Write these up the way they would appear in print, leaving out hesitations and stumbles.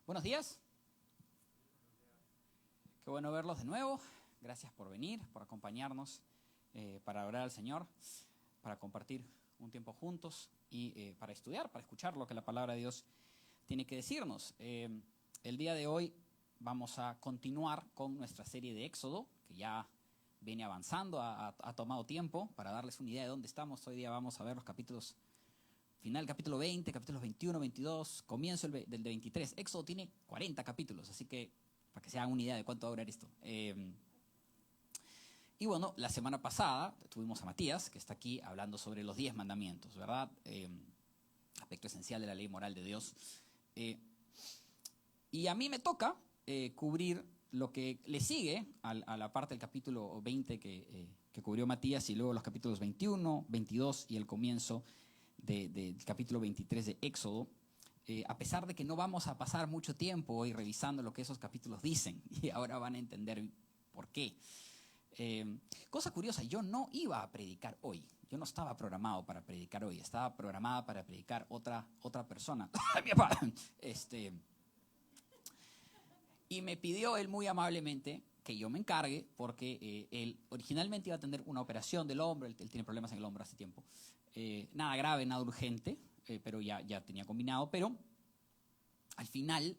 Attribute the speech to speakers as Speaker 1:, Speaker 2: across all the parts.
Speaker 1: Buenos días. Qué bueno verlos de nuevo. Gracias por venir, por acompañarnos para orar al Señor, para compartir un tiempo juntos y para estudiar, para escuchar lo que la palabra de Dios tiene que decirnos. El día de hoy vamos a continuar con nuestra serie de Éxodo, que ya viene avanzando, ha tomado tiempo. Para darles una idea de dónde estamos, hoy día vamos a ver los capítulos, final capítulo 20, capítulos 21, 22, comienzo del de 23. Éxodo tiene 40 capítulos, así que para que se hagan una idea de cuánto va a durar esto. Y bueno, la semana pasada tuvimos a Matías, que está aquí hablando sobre los 10 mandamientos, ¿verdad? Aspecto esencial de la ley moral de Dios. Y a mí me toca cubrir lo que le sigue a la parte del capítulo 20 que cubrió Matías, y luego los capítulos 21, 22 y el comienzo del capítulo 23 de Éxodo. A pesar de que no vamos a pasar mucho tiempo hoy revisando lo que esos capítulos dicen, y ahora van a entender por qué. Cosa curiosa, yo no iba a predicar hoy, yo no estaba programado para predicar hoy, estaba programada para predicar otra persona. Mi papá, y me pidió él muy amablemente que yo me encargue, porque él originalmente iba a tener una operación del hombro. Él tiene problemas en el hombro hace tiempo, nada grave, nada urgente, pero ya tenía combinado, pero al final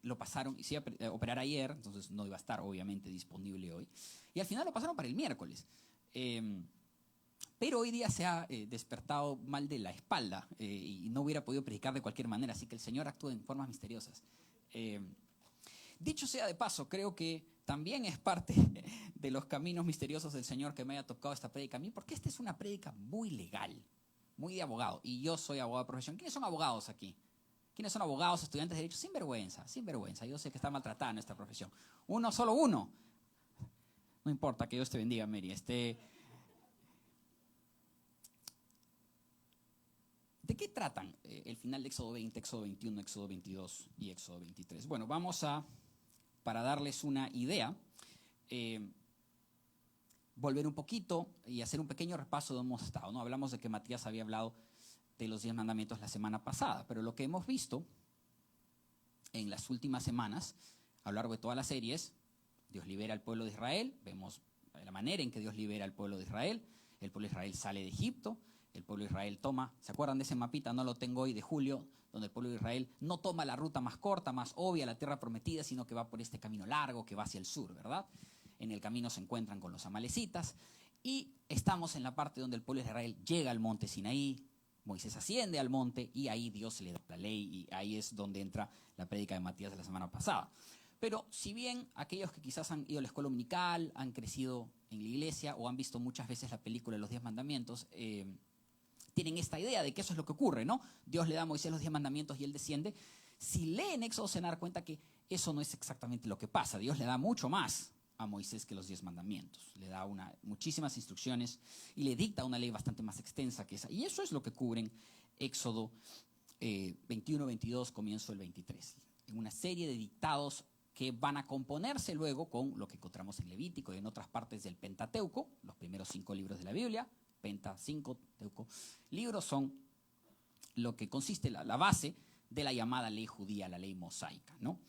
Speaker 1: lo pasaron, se iba a operar ayer, entonces no iba a estar obviamente disponible hoy, y al final lo pasaron para el miércoles. Pero hoy día se ha despertado mal de la espalda, y no hubiera podido predicar de cualquier manera, así que el Señor actúa en formas misteriosas. Dicho sea de paso, creo que también es parte de los caminos misteriosos del Señor que me haya tocado esta prédica a mí, porque esta es una prédica muy legal, muy de abogado, y yo soy abogado de profesión. ¿Quiénes son abogados aquí? ¿Quiénes son abogados, estudiantes de derecho? Sin vergüenza. Yo sé que está maltratada nuestra profesión. Solo uno. No importa, que Dios te bendiga, Mary. ¿De qué tratan el final de Éxodo 20, Éxodo 21, Éxodo 22 y Éxodo 23? Bueno, para darles una idea, volver un poquito y hacer un pequeño repaso de donde hemos estado, ¿no? Hablamos de que Matías había hablado de los 10 mandamientos la semana pasada, pero lo que hemos visto en las últimas semanas, a lo largo de toda la serie, es: Dios libera al pueblo de Israel. Vemos la manera en que Dios libera al pueblo de Israel. El pueblo de Israel sale de Egipto. El pueblo de Israel toma, ¿se acuerdan de ese mapita? No lo tengo hoy, de julio, donde el pueblo de Israel no toma la ruta más corta, más obvia, la tierra prometida, sino que va por este camino largo que va hacia el sur, ¿verdad? En el camino se encuentran con los amalecitas, y estamos en la parte donde el pueblo de Israel llega al monte Sinaí. Moisés asciende al monte y ahí Dios le da la ley, y ahí es donde entra la prédica de Matías de la semana pasada. Pero si bien aquellos que quizás han ido a la escuela dominical, han crecido en la iglesia o han visto muchas veces la película de los 10 mandamientos, tienen esta idea de que eso es lo que ocurre, ¿no? Dios le da a Moisés los 10 mandamientos y él desciende. Si leen Éxodo se van a dar cuenta que eso no es exactamente lo que pasa. Dios le da mucho más a Moisés que los 10 mandamientos. Le da muchísimas instrucciones y le dicta una ley bastante más extensa que esa. Y eso es lo que cubren Éxodo 21, 22, comienzo del 23. En una serie de dictados que van a componerse luego con lo que encontramos en Levítico y en otras partes del Pentateuco, los primeros 5 libros de la Biblia. Penta, 5, Teuco. Libros son lo que consiste la base de la llamada ley judía, la ley mosaica, ¿no?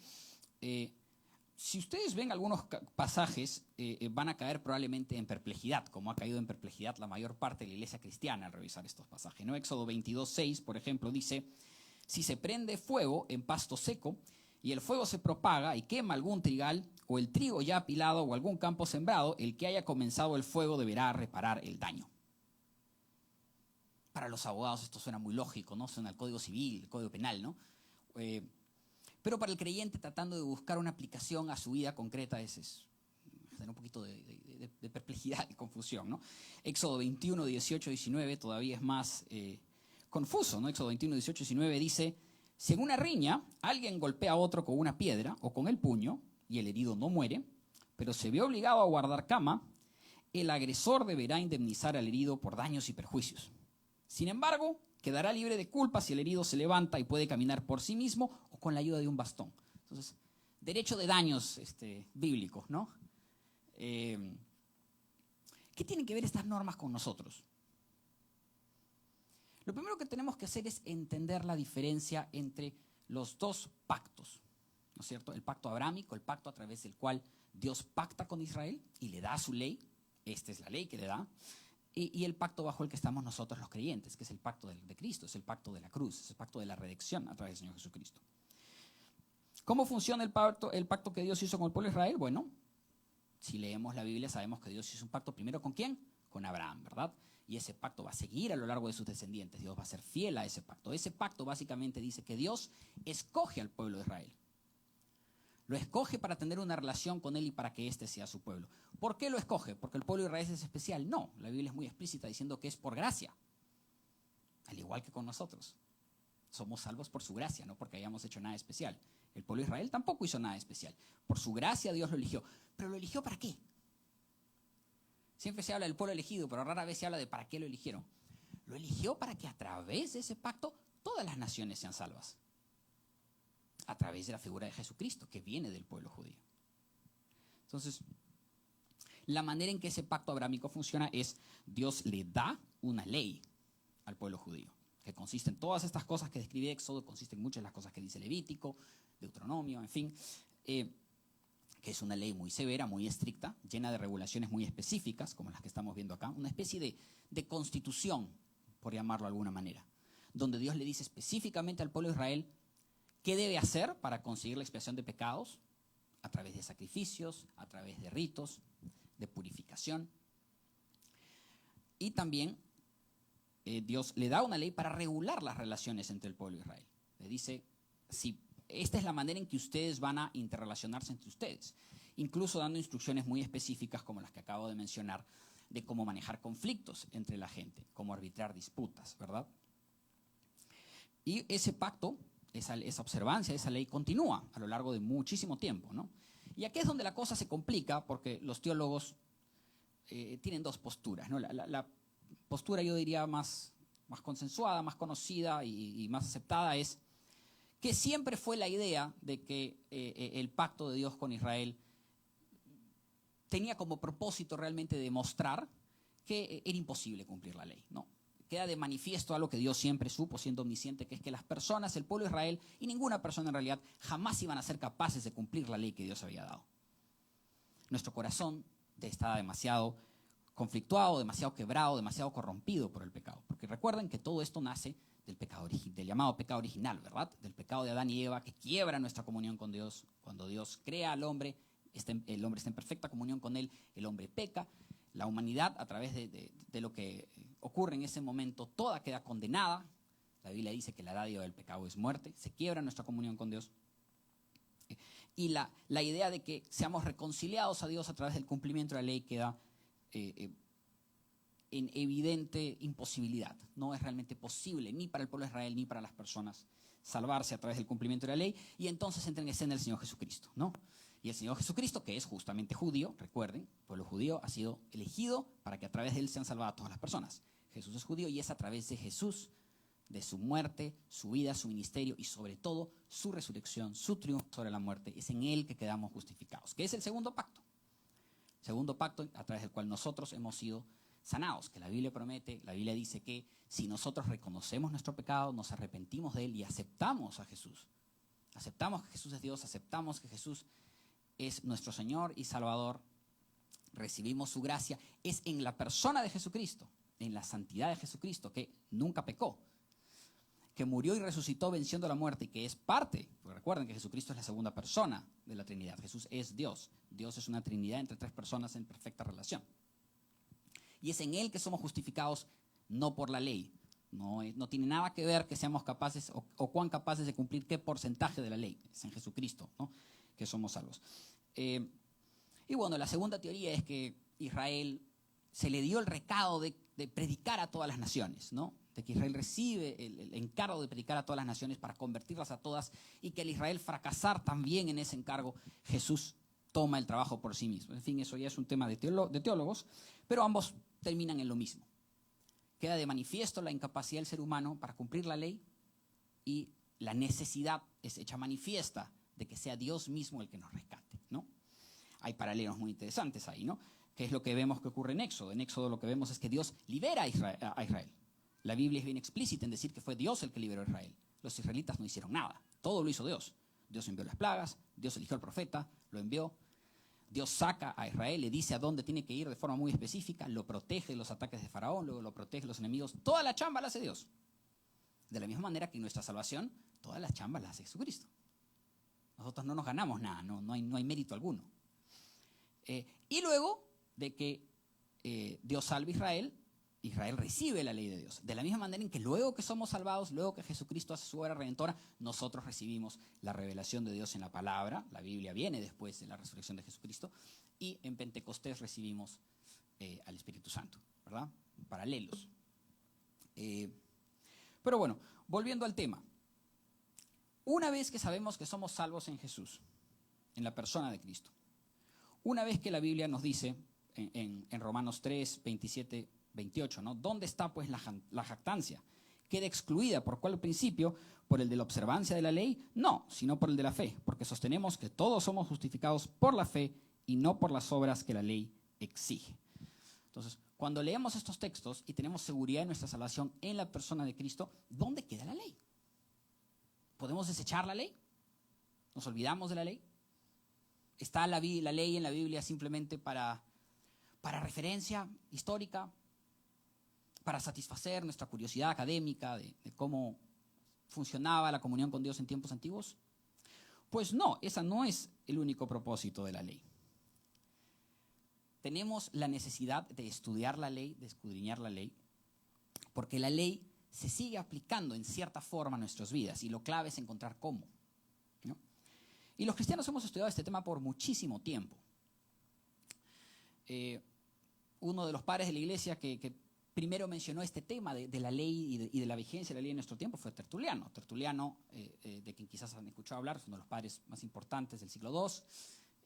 Speaker 1: Si ustedes ven algunos pasajes, van a caer probablemente en perplejidad, como ha caído en perplejidad la mayor parte de la iglesia cristiana al revisar estos pasajes, ¿no? Éxodo 22, 6, por ejemplo, dice: si se prende fuego en pasto seco y el fuego se propaga y quema algún trigal o el trigo ya apilado o algún campo sembrado, el que haya comenzado el fuego deberá reparar el daño. Para los abogados esto suena muy lógico, ¿no? Suena al Código Civil, el Código Penal, ¿no? Pero para el creyente, tratando de buscar una aplicación a su vida concreta, es un poquito de perplejidad y confusión, ¿no? Éxodo 21, 18, 19 todavía es más confuso, ¿no? Éxodo 21, 18, 19 dice: si en una riña alguien golpea a otro con una piedra o con el puño y el herido no muere, pero se ve obligado a guardar cama, el agresor deberá indemnizar al herido por daños y perjuicios. Sin embargo, quedará libre de culpa si el herido se levanta y puede caminar por sí mismo o con la ayuda de un bastón. Entonces, derecho de daños bíblicos, ¿no? ¿Qué tienen que ver estas normas con nosotros? Lo primero que tenemos que hacer es entender la diferencia entre los dos pactos. ¿no es cierto? El pacto abrámico, el pacto a través del cual Dios pacta con Israel y le da su ley. Esta es la ley que le da. Y el pacto bajo el que estamos nosotros los creyentes, que es el pacto de Cristo, es el pacto de la cruz, es el pacto de la redención a través del Señor Jesucristo. ¿Cómo funciona el pacto que Dios hizo con el pueblo de Israel? Bueno, si leemos la Biblia sabemos que Dios hizo un pacto primero ¿con quién? Con Abraham, ¿verdad? Y ese pacto va a seguir a lo largo de sus descendientes. Dios va a ser fiel a ese pacto. Ese pacto básicamente dice que Dios escoge al pueblo de Israel. Lo escoge para tener una relación con él y para que éste sea su pueblo. ¿Por qué lo escoge? ¿Porque el pueblo de Israel es especial? No, la Biblia es muy explícita diciendo que es por gracia. Al igual que con nosotros. Somos salvos por su gracia, no porque hayamos hecho nada especial. El pueblo de Israel tampoco hizo nada especial. Por su gracia Dios lo eligió. ¿Pero lo eligió para qué? Siempre se habla del pueblo elegido, pero rara vez se habla de para qué lo eligieron. Lo eligió para que a través de ese pacto todas las naciones sean salvas. A través de la figura de Jesucristo, que viene del pueblo judío. Entonces, la manera en que ese pacto abrámico funciona es Dios le da una ley al pueblo judío, que consiste en todas estas cosas que describe Éxodo, consiste en muchas de las cosas que dice Levítico, Deuteronomio, en fin, que es una ley muy severa, muy estricta, llena de regulaciones muy específicas, como las que estamos viendo acá, una especie de constitución, por llamarlo de alguna manera, donde Dios le dice específicamente al pueblo de Israel qué debe hacer para conseguir la expiación de pecados, a través de sacrificios, a través de ritos, de purificación. Y también Dios le da una ley para regular las relaciones entre el pueblo de Israel. Le dice, si esta es la manera en que ustedes van a interrelacionarse entre ustedes, incluso dando instrucciones muy específicas como las que acabo de mencionar, de cómo manejar conflictos entre la gente, cómo arbitrar disputas, ¿verdad? Y ese pacto, esa observancia, esa ley continúa a lo largo de muchísimo tiempo, ¿no? Y aquí es donde la cosa se complica porque los teólogos tienen dos posturas, ¿no? La postura, yo diría, más consensuada, más conocida y más aceptada es que siempre fue la idea de que el pacto de Dios con Israel tenía como propósito realmente demostrar que era imposible cumplir la ley, ¿no? Queda de manifiesto algo que Dios siempre supo, siendo omnisciente, que es que las personas, el pueblo de Israel y ninguna persona en realidad jamás iban a ser capaces de cumplir la ley que Dios había dado. Nuestro corazón estaba demasiado conflictuado, demasiado quebrado, demasiado corrompido por el pecado. Porque recuerden que todo esto nace del llamado pecado original, ¿verdad? Del pecado de Adán y Eva que quiebra nuestra comunión con Dios. Cuando Dios crea al hombre, el hombre está en perfecta comunión con él, el hombre peca. La humanidad, a través de lo que ocurre en ese momento, toda queda condenada. La Biblia dice que la dádiva del pecado es muerte, se quiebra nuestra comunión con Dios. Y la idea de que seamos reconciliados a Dios a través del cumplimiento de la ley queda en evidente imposibilidad. No es realmente posible ni para el pueblo de Israel ni para las personas salvarse a través del cumplimiento de la ley. Y entonces entra en escena el Señor Jesucristo, ¿no? Y el Señor Jesucristo, que es justamente judío, recuerden, el pueblo judío ha sido elegido para que a través de él sean salvadas todas las personas. Jesús es judío y es a través de Jesús, de su muerte, su vida, su ministerio y sobre todo su resurrección, su triunfo sobre la muerte, es en él que quedamos justificados, que es el segundo pacto. Segundo pacto a través del cual nosotros hemos sido sanados, que la Biblia promete, la Biblia dice que si nosotros reconocemos nuestro pecado, nos arrepentimos de él y aceptamos a Jesús, aceptamos que Jesús es Dios, aceptamos que Jesús es nuestro Señor y Salvador, recibimos su gracia, es en la persona de Jesucristo, en la santidad de Jesucristo, que nunca pecó, que murió y resucitó venciendo la muerte y que es parte, porque recuerden que Jesucristo es la segunda persona de la Trinidad, Jesús es Dios, Dios es una Trinidad entre tres personas en perfecta relación. Y es en él que somos justificados, no por la ley. No tiene nada que ver que seamos capaces o cuán capaces de cumplir qué porcentaje de la ley. Es en Jesucristo, ¿no?, que somos salvos. Y bueno, la segunda teoría es que Israel se le dio el recado de predicar a todas las naciones, ¿no? De que Israel recibe el encargo de predicar a todas las naciones para convertirlas a todas y que al Israel fracasar también en ese encargo, Jesús toma el trabajo por sí mismo. En fin, eso ya es un tema de teólogos, pero ambos terminan en lo mismo. Queda de manifiesto la incapacidad del ser humano para cumplir la ley y la necesidad es hecha manifiesta de que sea Dios mismo el que nos rescate, ¿no? Hay paralelos muy interesantes ahí, ¿no? ¿Qué es lo que vemos que ocurre en Éxodo? En Éxodo lo que vemos es que Dios libera a Israel. La Biblia es bien explícita en decir que fue Dios el que liberó a Israel. Los israelitas no hicieron nada, todo lo hizo Dios. Dios envió las plagas, Dios eligió al profeta, lo envió. Dios saca a Israel, le dice a dónde tiene que ir de forma muy específica, lo protege de los ataques de Faraón, luego lo protege de los enemigos. Toda la chamba la hace Dios. De la misma manera que en nuestra salvación, todas las chambas las hace Jesucristo. Nosotros no nos ganamos nada, no hay mérito alguno. Y luego de que Dios salve a Israel, Israel recibe la ley de Dios. De la misma manera en que luego que somos salvados, luego que Jesucristo hace su obra redentora, nosotros recibimos la revelación de Dios en la palabra. La Biblia viene después de la resurrección de Jesucristo. Y en Pentecostés recibimos al Espíritu Santo, ¿verdad? Paralelos. Pero bueno, volviendo al tema. Una vez que sabemos que somos salvos en Jesús, en la persona de Cristo, una vez que la Biblia nos dice en Romanos 3, 27, 28, ¿no? ¿Dónde está pues la jactancia? ¿Queda excluida por cuál principio? ¿Por el de la observancia de la ley? No, sino por el de la fe, porque sostenemos que todos somos justificados por la fe y no por las obras que la ley exige. Entonces, cuando leemos estos textos y tenemos seguridad en nuestra salvación en la persona de Cristo, ¿dónde queda la ley? ¿Podemos desechar la ley? ¿Nos olvidamos de la ley? ¿Está la ley en la Biblia simplemente para referencia histórica? ¿Para satisfacer nuestra curiosidad académica de cómo funcionaba la comunión con Dios en tiempos antiguos? Pues no, ese no es el único propósito de la ley. Tenemos la necesidad de estudiar la ley, de escudriñar la ley, porque la ley se sigue aplicando en cierta forma a nuestras vidas y lo clave es encontrar cómo, ¿no? Y los cristianos hemos estudiado este tema por muchísimo tiempo. Uno de los padres de la iglesia que primero mencionó este tema de la ley y de la vigencia de la ley en nuestro tiempo fue Tertuliano. Tertuliano, de quien quizás han escuchado hablar, es uno de los padres más importantes del siglo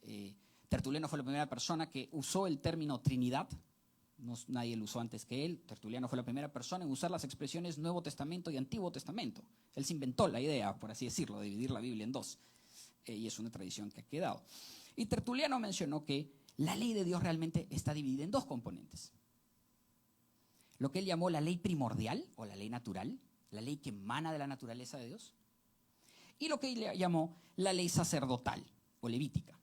Speaker 1: II. Tertuliano fue la primera persona que usó el término Trinidad. Nadie lo usó antes que él. Tertuliano fue la primera persona en usar las expresiones Nuevo Testamento y Antiguo Testamento. Él se inventó la idea, por así decirlo, de dividir la Biblia en dos. Y es una tradición que ha quedado. Y Tertuliano mencionó que la ley de Dios realmente está dividida en dos componentes. Lo que él llamó la ley primordial o la ley natural, la ley que emana de la naturaleza de Dios, y lo que él llamó la ley sacerdotal o levítica,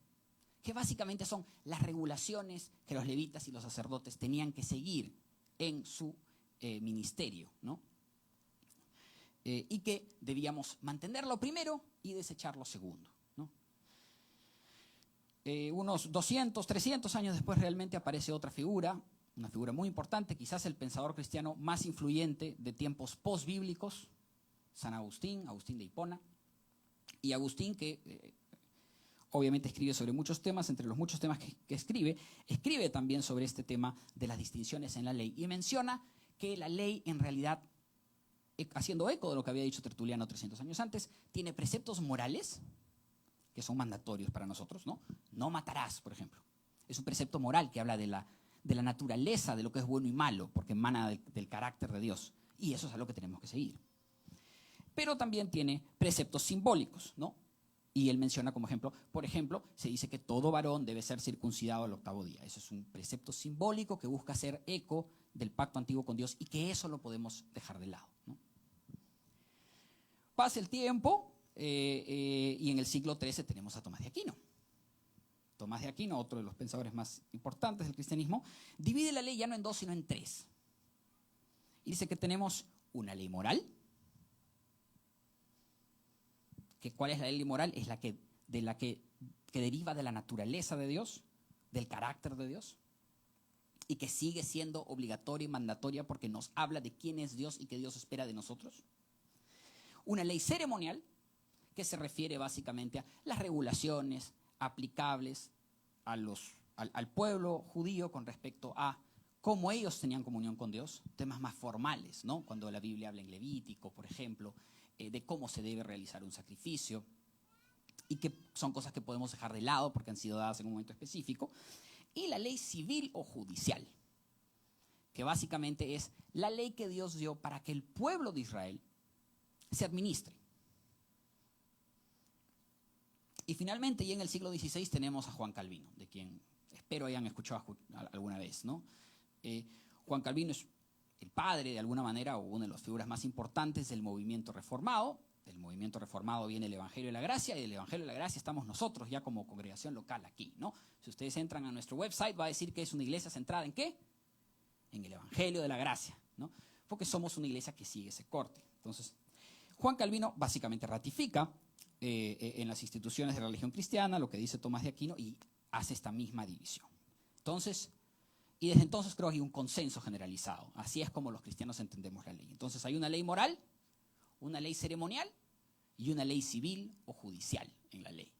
Speaker 1: que básicamente son las regulaciones que los levitas y los sacerdotes tenían que seguir en su ministerio, ¿no? Y que debíamos mantenerlo primero y desecharlo segundo, ¿no? Unos 200, 300 años después realmente aparece otra figura, una figura muy importante, quizás el pensador cristiano más influyente de tiempos postbíblicos, San Agustín, Agustín de Hipona. Y Agustín, que obviamente escribe sobre muchos temas, entre los muchos temas que escribe también sobre este tema de las distinciones en la ley. Y menciona que la ley en realidad, haciendo eco de lo que había dicho Tertuliano 300 años antes, tiene preceptos morales que son mandatorios para nosotros, ¿no? No matarás, por ejemplo. Es un precepto moral que habla de la naturaleza, de lo que es bueno y malo, porque emana del carácter de Dios. Y eso es algo que tenemos que seguir. Pero también tiene preceptos simbólicos, ¿no? Y él menciona como ejemplo, por ejemplo, se dice que todo varón debe ser circuncidado al 8º día. Eso es un precepto simbólico que busca hacer eco del pacto antiguo con Dios y que eso lo podemos dejar de lado, ¿no? Pasa el tiempo y en el siglo XIII tenemos a Tomás de Aquino. Tomás de Aquino, otro de los pensadores más importantes del cristianismo, divide la ley ya no en dos, sino en tres. Y dice que tenemos una ley moral. ¿Cuál es la ley moral? Es la que deriva de la naturaleza de Dios, del carácter de Dios, y que sigue siendo obligatoria y mandatoria porque nos habla de quién es Dios y qué Dios espera de nosotros. Una ley ceremonial, que se refiere básicamente a las regulaciones aplicables al pueblo judío con respecto a cómo ellos tenían comunión con Dios, temas más formales, ¿no? Cuando la Biblia habla en Levítico, por ejemplo, de cómo se debe realizar un sacrificio, y que son cosas que podemos dejar de lado porque han sido dadas en un momento específico. Y la ley civil o judicial, que básicamente es la ley que Dios dio para que el pueblo de Israel se administre. Y finalmente, y en el siglo XVI, tenemos a Juan Calvino, de quien espero hayan escuchado alguna vez, ¿no? Juan Calvino es el padre, de alguna manera, o una de las figuras más importantes del movimiento reformado. Del movimiento reformado viene el Evangelio de la Gracia, y del Evangelio de la Gracia estamos nosotros ya como congregación local aquí, ¿no? Si ustedes entran a nuestro website, va a decir que es una iglesia centrada ¿en qué? En el Evangelio de la Gracia, ¿no? Porque somos una iglesia que sigue ese corte. Entonces, Juan Calvino básicamente ratifica en las instituciones de la religión cristiana lo que dice Tomás de Aquino y hace esta misma división. Entonces, y desde entonces creo que hay un consenso generalizado. Así es como los cristianos entendemos la ley. Entonces hay una ley moral, una ley ceremonial y una ley civil o judicial en la ley.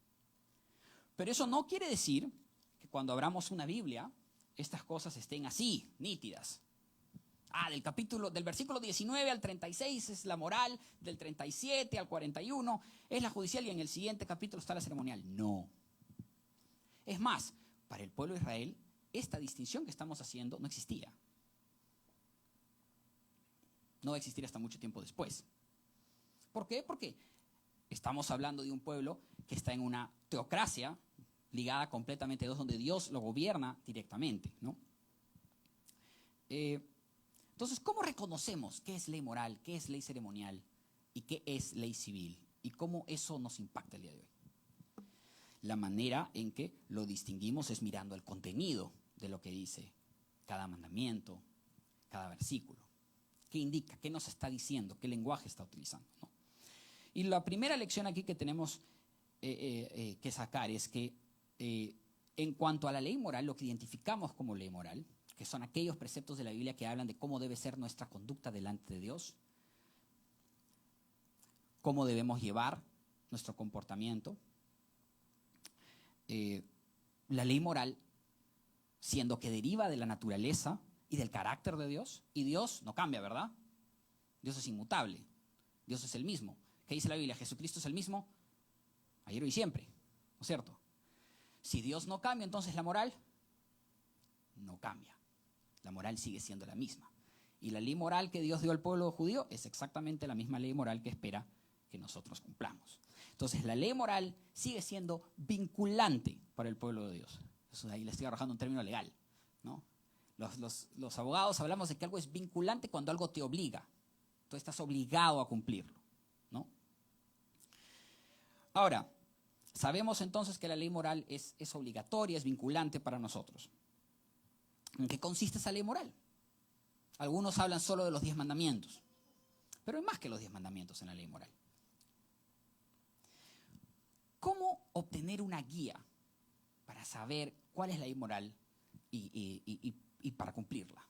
Speaker 1: Pero eso no quiere decir que cuando abramos una Biblia, estas cosas estén así, nítidas. Del versículo 19 al 36 es la moral, del 37 al 41 es la judicial y en el siguiente capítulo está la ceremonial. No. Es más, para el pueblo de Israel, esta distinción que estamos haciendo no existía. No va a existir hasta mucho tiempo después. ¿Por qué? Porque estamos hablando de un pueblo que está en una teocracia ligada completamente a Dios, donde Dios lo gobierna directamente, ¿no? Entonces, ¿cómo reconocemos qué es ley moral, qué es ley ceremonial y qué es ley civil? Y cómo eso nos impacta el día de hoy. La manera en que lo distinguimos es mirando el contenido de lo que dice cada mandamiento, cada versículo. ¿Qué indica? ¿Qué nos está diciendo? ¿Qué lenguaje está utilizando? ¿No? Y la primera lección aquí que tenemos que sacar es que en cuanto a la ley moral, lo que identificamos como ley moral, que son aquellos preceptos de la Biblia que hablan de cómo debe ser nuestra conducta delante de Dios, cómo debemos llevar nuestro comportamiento. La ley moral, siendo que deriva de la naturaleza y del carácter de Dios, y Dios no cambia, ¿verdad? Dios es inmutable, Dios es el mismo. ¿Qué dice la Biblia? Jesucristo es el mismo ayer, hoy y siempre, ¿no es cierto? Si Dios no cambia, entonces la moral no cambia. La moral sigue siendo la misma. Y la ley moral que Dios dio al pueblo judío es exactamente la misma ley moral que espera que nosotros cumplamos. Entonces la ley moral sigue siendo vinculante para el pueblo de Dios. Eso ahí le estoy arrojando un término legal, ¿no? Los abogados hablamos de que algo es vinculante cuando algo te obliga. Tú estás obligado a cumplirlo, ¿no? Ahora, sabemos entonces que la ley moral es obligatoria, es vinculante para nosotros. ¿En qué consiste esa ley moral? Algunos hablan solo de los 10 mandamientos, pero hay más que los 10 mandamientos en la ley moral. ¿Cómo obtener una guía para saber cuál es la ley moral y para cumplirla?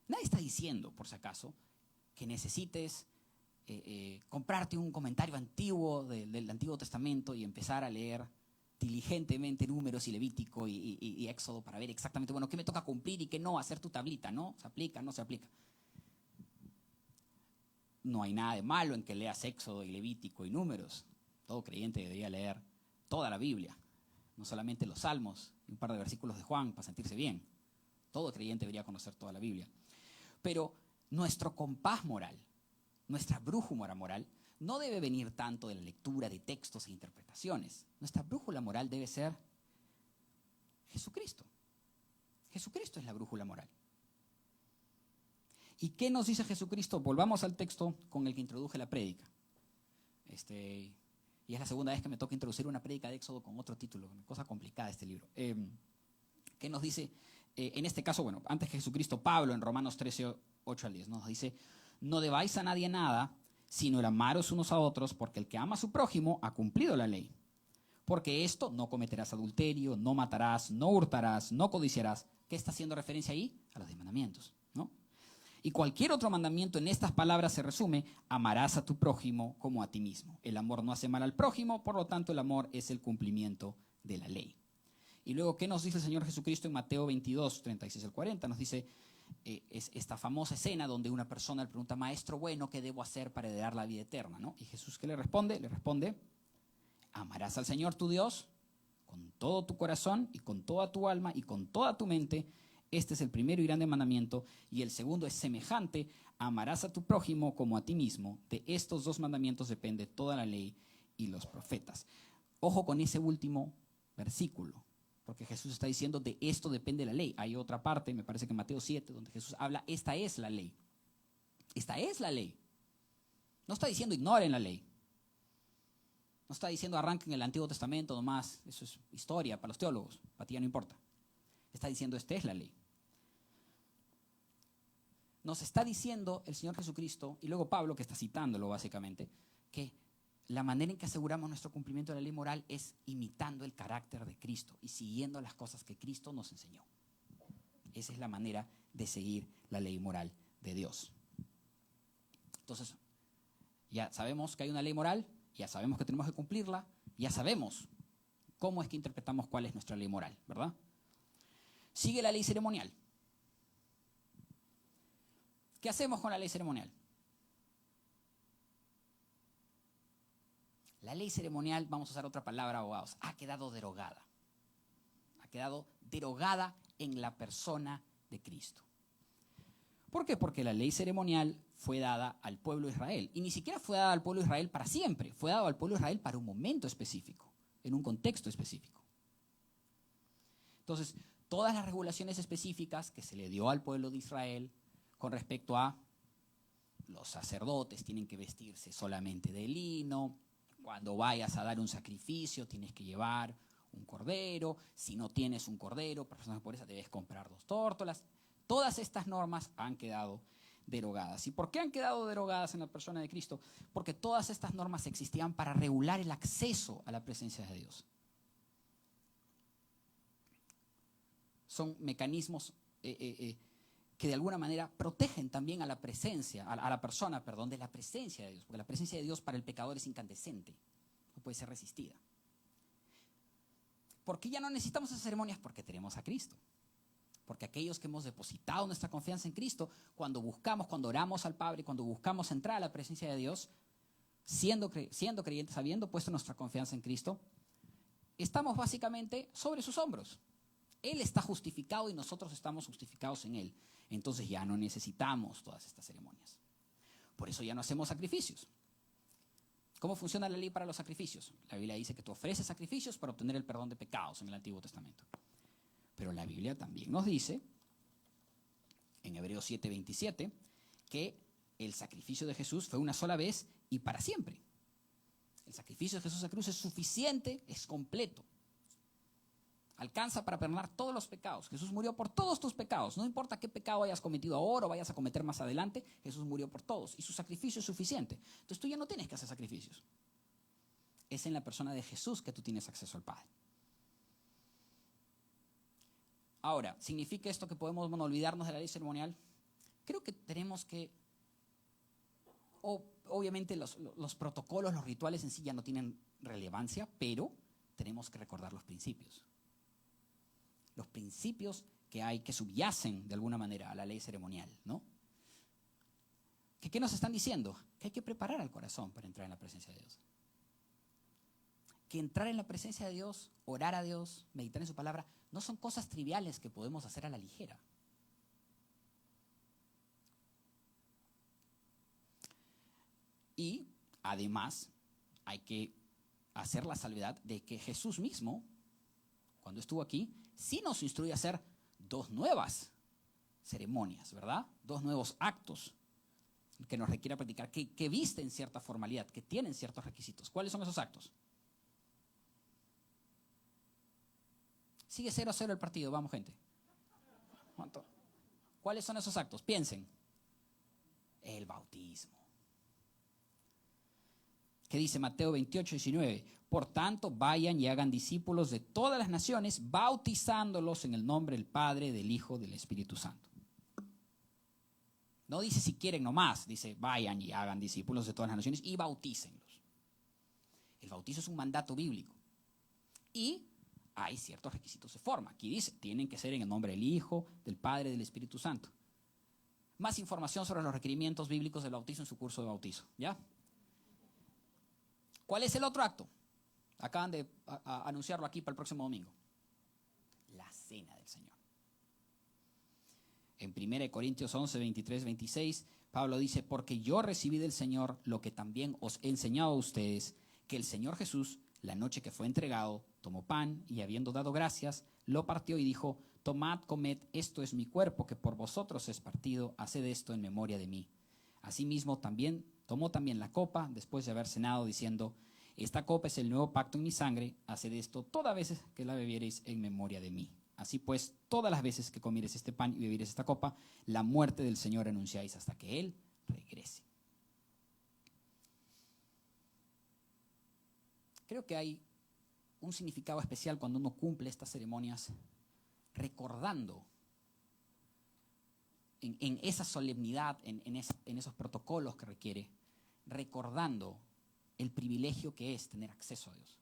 Speaker 1: Nadie está diciendo, por si acaso, que necesites comprarte un comentario antiguo del Antiguo Testamento y empezar a leer diligentemente Números y Levítico y Éxodo para ver exactamente, bueno, qué me toca cumplir y qué no, hacer tu tablita, ¿no? ¿Se aplica? ¿No se aplica? No hay nada de malo en que leas Éxodo y Levítico y Números. Todo creyente debería leer toda la Biblia, no solamente los Salmos y un par de versículos de Juan para sentirse bien. Todo creyente debería conocer toda la Biblia. Pero nuestro compás moral, nuestra brújula moral, no debe venir tanto de la lectura de textos e interpretaciones. Nuestra brújula moral debe ser Jesucristo. Jesucristo es la brújula moral. ¿Y qué nos dice Jesucristo? Volvamos al texto con el que introduje la prédica. Y es la segunda vez que me toca introducir una prédica de Éxodo con otro título, una cosa complicada este libro. ¿Qué nos dice? En este caso, bueno, antes que Jesucristo, Pablo en Romanos 13, 8 al 10, nos dice: no debáis a nadie nada, sino el amaros unos a otros, porque el que ama a su prójimo ha cumplido la ley. Porque esto, no cometerás adulterio, no matarás, no hurtarás, no codiciarás. ¿Qué está haciendo referencia ahí? A los 10 mandamientos, ¿no? Y cualquier otro mandamiento en estas palabras se resume: amarás a tu prójimo como a ti mismo. El amor no hace mal al prójimo, por lo tanto el amor es el cumplimiento de la ley. Y luego, ¿qué nos dice el Señor Jesucristo en Mateo 22, 36 al 40? Nos dice es esta famosa escena donde una persona le pregunta: maestro bueno, ¿qué debo hacer para heredar la vida eterna? ¿No? Y Jesús, ¿qué le responde? Le responde: amarás al Señor tu Dios con todo tu corazón y con toda tu alma y con toda tu mente. Este es el primero y grande mandamiento, y el segundo es semejante: amarás a tu prójimo como a ti mismo. De estos 2 mandamientos depende toda la ley y los profetas. Ojo con ese último versículo, porque Jesús está diciendo: de esto depende la ley. Hay otra parte, me parece que en Mateo 7, donde Jesús habla: esta es la ley. Esta es la ley. No está diciendo ignoren la ley. No está diciendo arranquen el Antiguo Testamento nomás. Eso es historia para los teólogos. Para ti ya no importa. Está diciendo esta es la ley. Nos está diciendo el Señor Jesucristo, y luego Pablo, que está citándolo básicamente, que la manera en que aseguramos nuestro cumplimiento de la ley moral es imitando el carácter de Cristo y siguiendo las cosas que Cristo nos enseñó. Esa es la manera de seguir la ley moral de Dios. Entonces, ya sabemos que hay una ley moral, ya sabemos que tenemos que cumplirla, ya sabemos cómo es que interpretamos cuál es nuestra ley moral, ¿verdad? Sigue la ley ceremonial. ¿Qué hacemos con la ley ceremonial? La ley ceremonial, vamos a usar otra palabra, abogados, ha quedado derogada. Ha quedado derogada en la persona de Cristo. ¿Por qué? Porque la ley ceremonial fue dada al pueblo de Israel. Y ni siquiera fue dada al pueblo de Israel para siempre. Fue dada al pueblo de Israel para un momento específico, en un contexto específico. Entonces, todas las regulaciones específicas que se le dio al pueblo de Israel con respecto a los sacerdotes tienen que vestirse solamente de lino. Cuando vayas a dar un sacrificio tienes que llevar un cordero. Si no tienes un cordero, para personas pobres debes comprar 2 tórtolas. Todas estas normas han quedado derogadas. ¿Y por qué han quedado derogadas en la persona de Cristo? Porque todas estas normas existían para regular el acceso a la presencia de Dios. Son mecanismos que de alguna manera protegen también a la presencia, a la persona, de la presencia de Dios. Porque la presencia de Dios para el pecador es incandescente, no puede ser resistida. ¿Por qué ya no necesitamos esas ceremonias? Porque tenemos a Cristo. Porque aquellos que hemos depositado nuestra confianza en Cristo, cuando oramos al Padre, cuando buscamos entrar a la presencia de Dios, siendo creyentes, habiendo puesto nuestra confianza en Cristo, estamos básicamente sobre sus hombros. Él está justificado y nosotros estamos justificados en Él. Entonces ya no necesitamos todas estas ceremonias. Por eso ya no hacemos sacrificios. ¿Cómo funciona la ley para los sacrificios? La Biblia dice que tú ofreces sacrificios para obtener el perdón de pecados en el Antiguo Testamento. Pero la Biblia también nos dice, en Hebreos 7:27, que el sacrificio de Jesús fue una sola vez y para siempre. El sacrificio de Jesús a la cruz es suficiente, es completo. Alcanza para perdonar todos los pecados. Jesús murió por todos tus pecados. No importa qué pecado hayas cometido ahora o vayas a cometer más adelante, Jesús murió por todos. Y su sacrificio es suficiente. Entonces tú ya no tienes que hacer sacrificios. Es en la persona de Jesús que tú tienes acceso al Padre. Ahora, ¿significa esto que podemos olvidarnos de la ley ceremonial? Creo que tenemos que... Obviamente los protocolos, los rituales en sí ya no tienen relevancia, pero tenemos que recordar los principios. Los principios que hay que subyacen de alguna manera a la ley ceremonial, ¿no? ¿Qué nos están diciendo? Que hay que preparar al corazón para entrar en la presencia de Dios. Que entrar en la presencia de Dios, orar a Dios, meditar en su palabra, no son cosas triviales que podemos hacer a la ligera. Y además hay que hacer la salvedad de que Jesús mismo, cuando estuvo aquí, sí nos instruye a hacer 2 nuevas ceremonias, ¿verdad? 2 nuevos actos que nos requiere practicar, que visten cierta formalidad, que tienen ciertos requisitos. ¿Cuáles son esos actos? Sigue 0-0 el partido, vamos gente. ¿Cuánto? ¿Cuáles son esos actos? Piensen. El bautismo. ¿Qué dice Mateo 28:19? Por tanto, vayan y hagan discípulos de todas las naciones, bautizándolos en el nombre del Padre, del Hijo, del Espíritu Santo. No dice si quieren nomás, dice vayan y hagan discípulos de todas las naciones y bautícenlos. El bautizo es un mandato bíblico. Y hay ciertos requisitos de forma. Aquí dice, tienen que ser en el nombre del Hijo, del Padre, del Espíritu Santo. Más información sobre los requerimientos bíblicos del bautizo en su curso de bautizo, ¿ya? ¿Cuál es el otro acto? Acaban de anunciarlo aquí para el próximo domingo. La cena del Señor. En 1 Corintios 11, 23, 26, Pablo dice, porque yo recibí del Señor lo que también os he enseñado a ustedes, que el Señor Jesús, la noche que fue entregado, tomó pan y habiendo dado gracias, lo partió y dijo, tomad, comed, esto es mi cuerpo que por vosotros es partido, haced esto en memoria de mí. Asimismo también Tomó también la copa después de haber cenado, diciendo: esta copa es el nuevo pacto en mi sangre, haced esto todas veces que la bebiereis en memoria de mí. Así pues, todas las veces que comiereis este pan y bebiereis esta copa, la muerte del Señor anunciáis hasta que Él regrese. Creo que hay un significado especial cuando uno cumple estas ceremonias, recordando en esa solemnidad, en esos protocolos que requiere, recordando el privilegio que es tener acceso a Dios.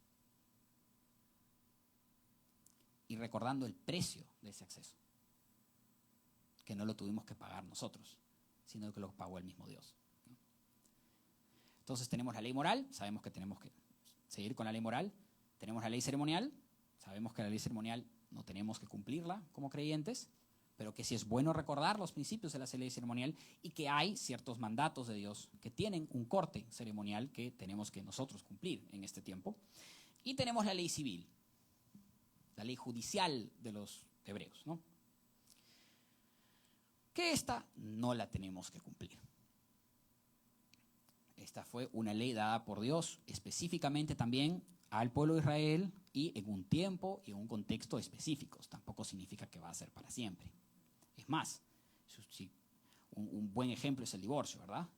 Speaker 1: Y recordando el precio de ese acceso, que no lo tuvimos que pagar nosotros, sino que lo pagó el mismo Dios. Entonces tenemos la ley moral, sabemos que tenemos que seguir con la ley moral. Tenemos la ley ceremonial, sabemos que la ley ceremonial no tenemos que cumplirla como creyentes, pero que sí es bueno recordar los principios de la ley ceremonial y que hay ciertos mandatos de Dios que tienen un corte ceremonial que tenemos que nosotros cumplir en este tiempo. Y tenemos la ley civil, la ley judicial de los hebreos, ¿no? Que esta no la tenemos que cumplir. Esta fue una ley dada por Dios específicamente también al pueblo de Israel y en un tiempo y en un contexto específicos. Tampoco significa que va a ser para siempre. Es más, un buen ejemplo es el divorcio, ¿verdad?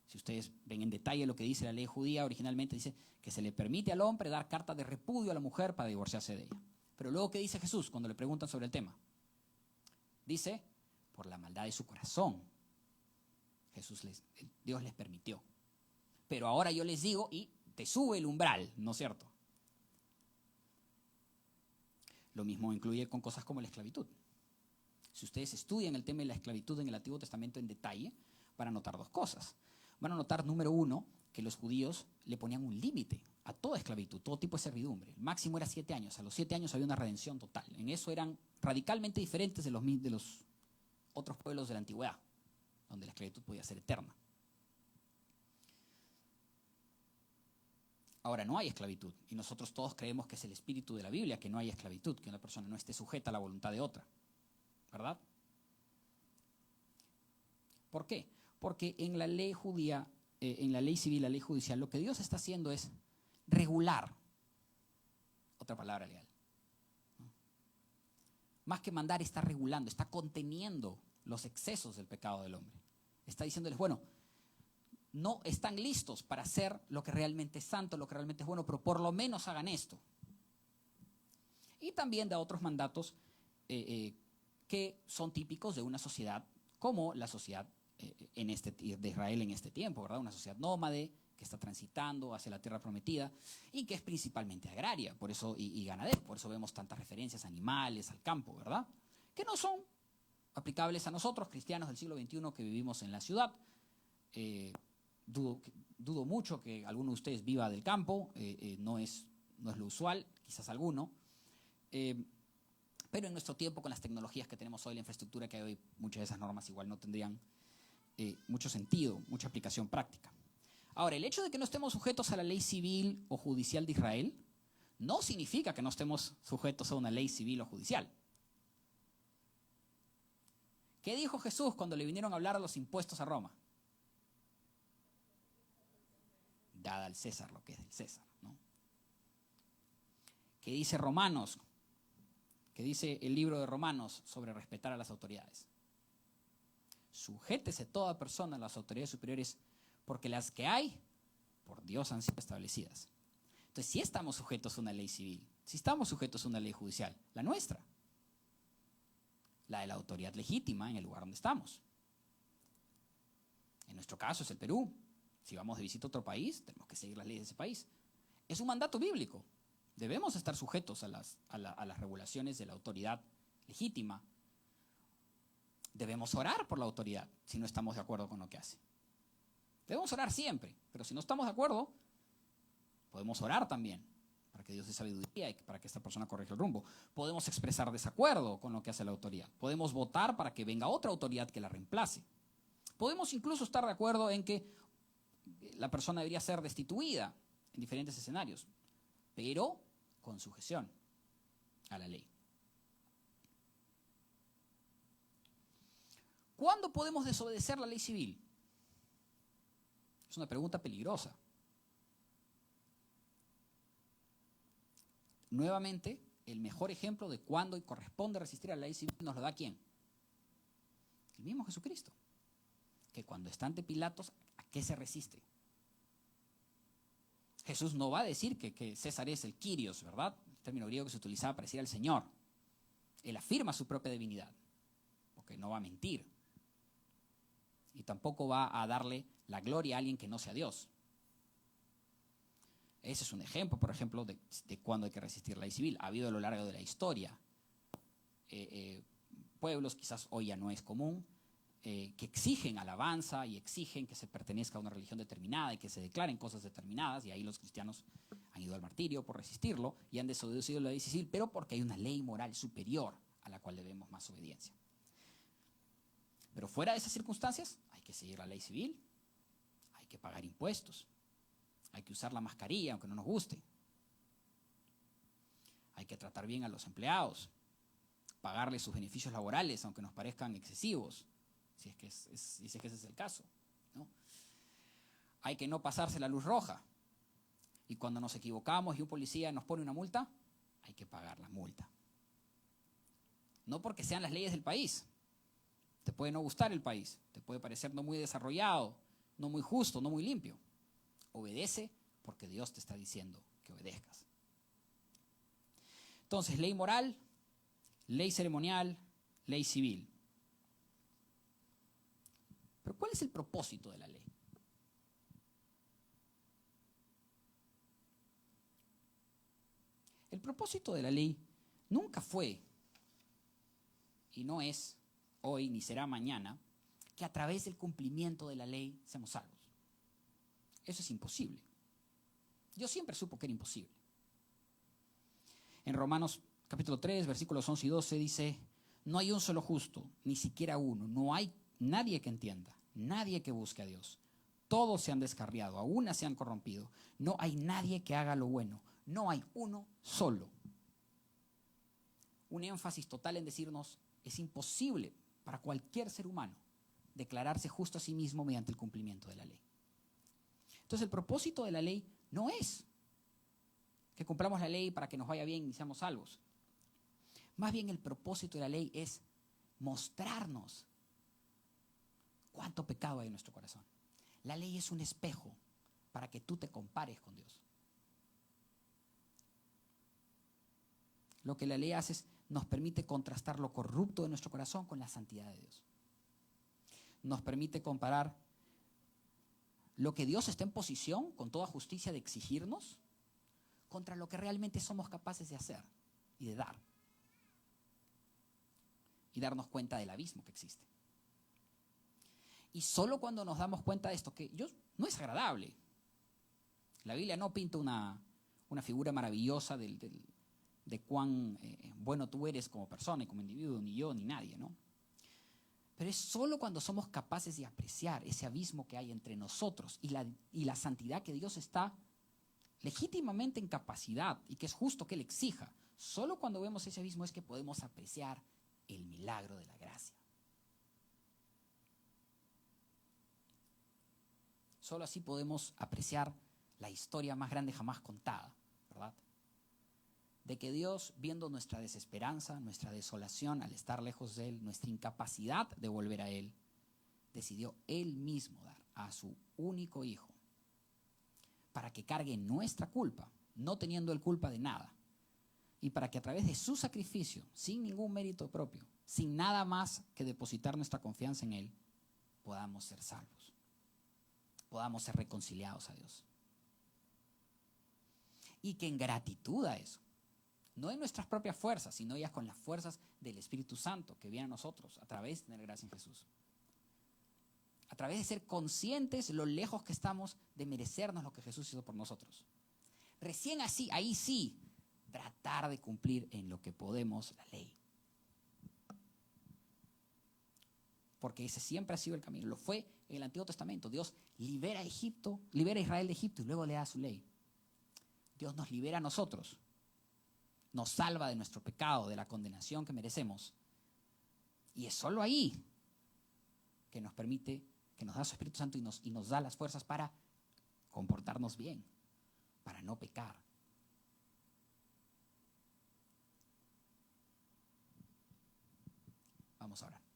Speaker 1: Si ustedes ven en detalle lo que dice la ley judía, originalmente dice que se le permite al hombre dar carta de repudio a la mujer para divorciarse de ella. Pero luego, ¿qué dice Jesús cuando le preguntan sobre el tema? Dice: por la maldad de su corazón, Dios les permitió. Pero ahora yo les digo, y te sube el umbral, ¿no es cierto? Lo mismo incluye con cosas como la esclavitud. Si ustedes estudian el tema de la esclavitud en el Antiguo Testamento en detalle, van a notar dos cosas. Van a notar, número uno, que los judíos le ponían un límite a toda esclavitud, todo tipo de servidumbre. El máximo era 7 años. A los 7 años había una redención total. En eso eran radicalmente diferentes de los otros pueblos de la antigüedad, donde la esclavitud podía ser eterna. Ahora no hay esclavitud, y nosotros todos creemos que es el espíritu de la Biblia, que no hay esclavitud, que una persona no esté sujeta a la voluntad de otra, ¿verdad? ¿Por qué? Porque en la ley judía, en la ley civil, la ley judicial, lo que Dios está haciendo es regular, otra palabra legal, ¿no? Más que mandar, está regulando, está conteniendo los excesos del pecado del hombre. Está diciéndoles, bueno, no están listos para hacer lo que realmente es santo, lo que realmente es bueno, pero por lo menos hagan esto. Y también da otros mandatos que son típicos de una sociedad como la sociedad de Israel en este tiempo, ¿verdad? Una sociedad nómade que está transitando hacia la tierra prometida y que es principalmente agraria, por eso, y ganadera. Por eso vemos tantas referencias a animales, al campo, ¿verdad? Que no son aplicables a nosotros, cristianos del siglo XXI que vivimos en la ciudad. Dudo mucho que alguno de ustedes viva del campo, no es lo usual, quizás alguno. Pero en nuestro tiempo, con las tecnologías que tenemos hoy, la infraestructura que hay hoy, muchas de esas normas igual no tendrían mucho sentido, mucha aplicación práctica. Ahora, el hecho de que no estemos sujetos a la ley civil o judicial de Israel no significa que no estemos sujetos a una ley civil o judicial. ¿Qué dijo Jesús cuando le vinieron a hablar de los impuestos a Roma? Dada al César lo que es del César, ¿no? ¿Qué dice Romanos? ¿Qué dice el libro de Romanos sobre respetar a las autoridades? Sujétese toda persona a las autoridades superiores, porque las que hay, por Dios han sido establecidas. Entonces, sí estamos sujetos a una ley civil, sí estamos sujetos a una ley judicial, la nuestra, la de la autoridad legítima en el lugar donde estamos. En nuestro caso es el Perú. Si vamos de visita a otro país, tenemos que seguir las leyes de ese país. Es un mandato bíblico. Debemos estar sujetos a las regulaciones de la autoridad legítima. Debemos orar por la autoridad si no estamos de acuerdo con lo que hace. Debemos orar siempre, pero si no estamos de acuerdo, podemos orar también para que Dios dé sabiduría y para que esta persona corrija el rumbo. Podemos expresar desacuerdo con lo que hace la autoridad. Podemos votar para que venga otra autoridad que la reemplace. Podemos incluso estar de acuerdo en que la persona debería ser destituida en diferentes escenarios, pero con sujeción a la ley. ¿Cuándo podemos desobedecer la ley civil? Es una pregunta peligrosa. Nuevamente, el mejor ejemplo de cuándo corresponde resistir a la ley civil nos lo da ¿quién? El mismo Jesucristo. Que cuando está ante Pilatos, ¿a qué se resiste? Jesús no va a decir que César es el Kyrios, ¿verdad? El término griego que se utilizaba para decir al Señor. Él afirma su propia divinidad, porque no va a mentir. Y tampoco va a darle la gloria a alguien que no sea Dios. Ese es un ejemplo, por ejemplo, de cuándo hay que resistir la ley civil. Ha habido a lo largo de la historia pueblos, quizás hoy ya no es común, que exigen alabanza y exigen que se pertenezca a una religión determinada y que se declaren cosas determinadas, y ahí los cristianos han ido al martirio por resistirlo y han desobedecido la ley civil, pero porque hay una ley moral superior a la cual debemos más obediencia. Pero fuera de esas circunstancias, hay que seguir la ley civil, hay que pagar impuestos, hay que usar la mascarilla aunque no nos guste, hay que tratar bien a los empleados, pagarles sus beneficios laborales aunque nos parezcan excesivos, si es que ese es el caso, ¿no? Hay que no pasarse la luz roja, y cuando nos equivocamos y un policía nos pone una multa, hay que pagar la multa. No porque sean las leyes del país. Te puede no gustar el país, te puede parecer no muy desarrollado, no muy justo, no muy limpio. Obedece porque Dios te está diciendo que obedezcas. Entonces, ley moral, ley ceremonial, ley civil. Pero ¿cuál es el propósito de la ley? El propósito de la ley nunca fue, y no es hoy ni será mañana, que a través del cumplimiento de la ley seamos salvos. Eso es imposible. Yo siempre supo que era imposible. En Romanos capítulo 3, versículos 11 y 12 dice: no hay un solo justo, ni siquiera uno. No hay nadie que entienda, nadie que busque a Dios. Todos se han descarriado, a una se han corrompido. No hay nadie que haga lo bueno. No hay uno solo. Un énfasis total en decirnos: es imposible para cualquier ser humano declararse justo a sí mismo mediante el cumplimiento de la ley. Entonces, el propósito de la ley no es que cumplamos la ley para que nos vaya bien y seamos salvos. Más bien, el propósito de la ley es mostrarnos cuánto pecado hay en nuestro corazón. La ley es un espejo para que tú te compares con Dios. Lo que la ley hace es nos permite contrastar lo corrupto de nuestro corazón con la santidad de Dios. Nos permite comparar lo que Dios está en posición, con toda justicia, de exigirnos, contra lo que realmente somos capaces de hacer y de dar. Y darnos cuenta del abismo que existe. Y solo cuando nos damos cuenta de esto, que no es agradable. La Biblia no pinta una figura maravillosa de cuán bueno tú eres como persona y como individuo, ni yo, ni nadie, ¿no? Pero es solo cuando somos capaces de apreciar ese abismo que hay entre nosotros y la santidad que Dios está legítimamente en capacidad y que es justo que Él exija. Solo cuando vemos ese abismo es que podemos apreciar el milagro de la gracia. Solo así podemos apreciar la historia más grande jamás contada, ¿verdad? De que Dios, viendo nuestra desesperanza, nuestra desolación al estar lejos de Él, nuestra incapacidad de volver a Él, decidió Él mismo dar a su único Hijo para que cargue nuestra culpa, no teniendo Él culpa de nada, y para que a través de su sacrificio, sin ningún mérito propio, sin nada más que depositar nuestra confianza en Él, podamos ser salvos, podamos ser reconciliados a Dios. Y que en gratitud a eso, no en nuestras propias fuerzas, sino ya con las fuerzas del Espíritu Santo que viene a nosotros a través de tener gracia en Jesús. A través de ser conscientes lo lejos que estamos de merecernos lo que Jesús hizo por nosotros. Recién así, ahí sí, tratar de cumplir en lo que podemos la ley. Porque ese siempre ha sido el camino. Lo fue en el Antiguo Testamento. Dios libera a Israel de Egipto y luego le da su ley. Dios nos libera a nosotros. Nos salva de nuestro pecado, de la condenación que merecemos. Y es solo ahí que nos permite, que nos da su Espíritu Santo y nos da las fuerzas para comportarnos bien, para no pecar. Vamos a orar.